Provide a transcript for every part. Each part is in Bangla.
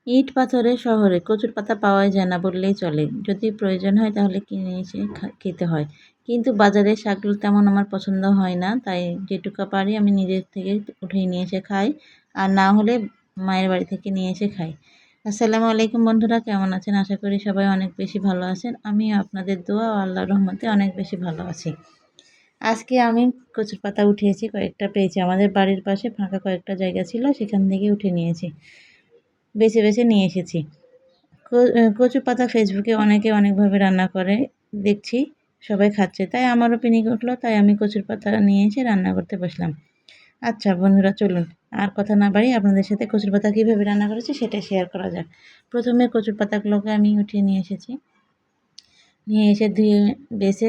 ইট পাথরের শহরে কচুর পাতা পাওয়াই যায় না বললেই চলে। যদি প্রয়োজন হয় তাহলে কিনে এসে খেতে হয়। কিন্তু বাজারের শাকগুলো তেমন আমার পছন্দ হয় না। তাই যেটুকু পারি আমি নিজের থেকে উঠিয়ে নিয়ে এসে খাই। আর না হলে মায়ের বাড়ি থেকে নিয়ে এসে খাই। আসসালামু আলাইকুম বন্ধুরা, কেমন আছেন? আশা করি সবাই অনেক বেশি ভালো আছেন। আমিও আপনাদের দোয়া ও আল্লাহর রহমতে অনেক বেশি ভালো আছি। আজকে আমি কচুর পাতা উঠিয়েছি, কয়েকটা পেয়েছি। আমাদের বাড়ির পাশে ফাঁকা কয়েকটা জায়গা ছিল, সেখান থেকে উঠে নিয়েছি। বেছে বেছে নিয়ে এসেছি। কচু পাতা ফেসবুকে অনেকে অনেকভাবে রান্না করে দেখছি, সবাই খাচ্ছে। তাই আমারও পিনিক উঠলো, তাই আমি কচুর পাতা নিয়ে এসে রান্না করতে বসলাম। আচ্ছা বন্ধুরা, চলুন আর কথা না বাড়িয়ে আপনাদের সাথে কচুর পাতা কীভাবে রান্না করেছি সেটা শেয়ার করা যাক। প্রথমে কচুর পাতাগুলোকে আমি উঠিয়ে নিয়ে এসেছি। নিয়ে এসে ধুয়ে বেছে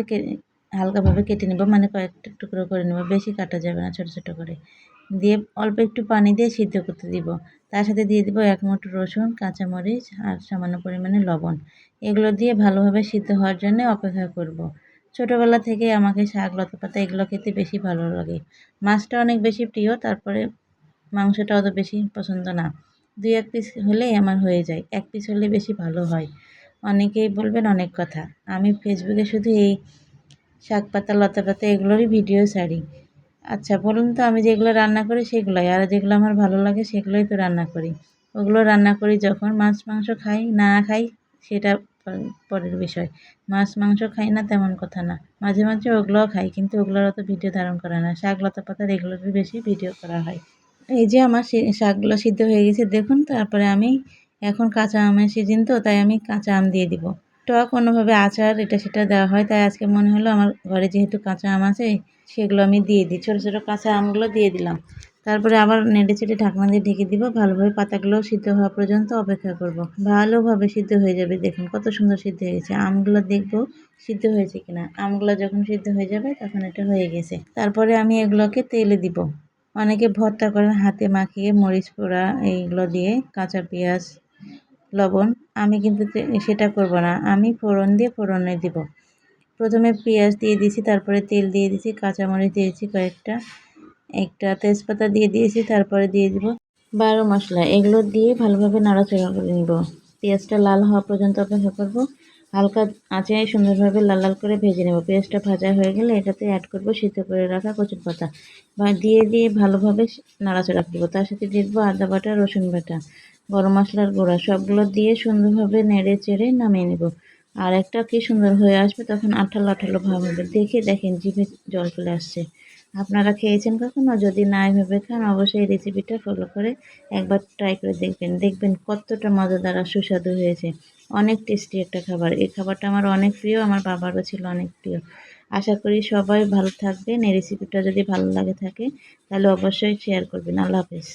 হালকাভাবে কেটে নেব, মানে কয়েকটা টুকরো করে নেব, বেশি কাটা যাবে না, ছোটো ছোটো করে। দিয়ে অল্প একটু পানি দিয়ে সিদ্ধ করতে দিব। তার সাথে দিয়ে দিব 1 মুঠো রসুন, কাঁচামরিচ আর সামান্য পরিমাণে লবণ। এগুলো দিয়ে ভালোভাবে সিদ্ধ হওয়ার জন্য অপেক্ষা করব। ছোটোবেলা থেকে আমাকে শাক, লতা পাতা এগুলো খেতে বেশি ভালো লাগে। মাছটা অনেক বেশি প্রিয়, তারপরে মাংসটা অত বেশি পছন্দ না। 2-1 পিস হলেই আমার হয়ে যায়, 1 পিস হলে বেশি ভালো হয়। অনেকেই বলবেন অনেক কথা। আমি ফেসবুকে শুধু এই শাক পাতা, লতা পাতা এগুলোরই ভিডিও ছাড়ি। আচ্ছা বলুন তো, আমি যেগুলো রান্না করি সেগুলোই, আর যেগুলো আমার ভালো লাগে সেগুলোই তো রান্না করি। ওগুলো রান্না করি যখন। মাছ মাংস খাই না খাই সেটা পরের বিষয়। মাছ মাংস খাই না তেমন কথা না, মাঝে মাঝে ওগুলোও খাই, কিন্তু ওগুলোর অত ভিডিও ধারণ করা না। শাক লতা পাতার এগুলোরই বেশি ভিডিও করা হয়। এই যে আমার শাকগুলো সিদ্ধ হয়ে গেছে দেখুন। তারপরে আমি এখন কাঁচা আমের সিজন তো, তাই আমি কাঁচা আম দিয়ে দিব। টক অন্যভাবে আচার এটা সেটা দেওয়া হয়, তাই আজকে মনে হলো আমার ঘরে যেহেতু কাঁচা আম আছে সেগুলো আমি দিয়ে দিই। ছোটো ছোটো কাঁচা আমগুলো দিয়ে দিলাম। তারপরে আবার নেড়ে চেড়ে ঢাকনা দিয়ে ঢেকে দিব। ভালোভাবে পাতাগুলো সিদ্ধ হওয়া পর্যন্ত অপেক্ষা করব। ভালোভাবে সিদ্ধ হয়ে যাবে। দেখুন কত সুন্দর সিদ্ধ হয়ে গেছে। আমগুলো দেখবো সিদ্ধ হয়েছে কিনা। আমগুলো যখন সিদ্ধ হয়ে যাবে তখন এটা হয়ে গেছে। তারপরে আমি এগুলোকে তেলে দিব। অনেকে ভর্তা করেন হাতে মাখিয়ে, মরিচ পোড়া এইগুলো দিয়ে, কাঁচা পেঁয়াজ, লবণ। আমি কিন্তু সেটা করব না, আমি ফোড়ন দিয়ে ফোড়নে দিব। প্রথমে পেঁয়াজ দিয়ে দিয়েছি, তারপরে তেল দিয়ে দিয়েছি, কাঁচামরিচ দিয়েছি কয়েকটা, একটা তেজপাতা দিয়ে দিয়েছি, তারপরে দিয়ে দিব 12 মশলা। এগুলো দিয়ে ভালোভাবে নাড়াচাড়া করে নিব। পেঁয়াজটা লাল হওয়া পর্যন্ত অপেক্ষা করব। হালকা আঁচে সুন্দরভাবে লাল লাল করে ভেজে নেব। পেঁয়াজটা ভাজা হয়ে গেলে এটাতে অ্যাড করব সিদ্ধ করে রাখা কচুর পাতা, বা দিয়ে ভালোভাবে নাড়াচাড়া করব। তার সাথে দিয়ে দেবো আদা বাটা, রসুন বাটা, গরম মশলার গুঁড়া, সবগুলো দিয়ে সুন্দরভাবে নেড়ে চেড়ে নামিয়ে নেব। আর একটা কি সুন্দর হয়ে আসবে, তখন আঠালো আঠালো ভাব হবে। দেখেন জিভে জল চলে আসছে। আপনারা খেয়েছেন কখনো? যদি না এভাবে খান অবশ্যই এই রেসিপিটা ফলো করে একবার ট্রাই করে দেখবেন কতটা মজাদার আর সুস্বাদু হয়েছে। অনেক টেস্টি একটা খাবার। এই খাবারটা আমার অনেক প্রিয়, আমার বাবারও ছিল অনেক প্রিয়। আশা করি সবাই ভালো থাকবেন। এই রেসিপিটা যদি ভালো লাগে থাকে তাহলে অবশ্যই শেয়ার করবেন। আল্লাহ হাফেজ।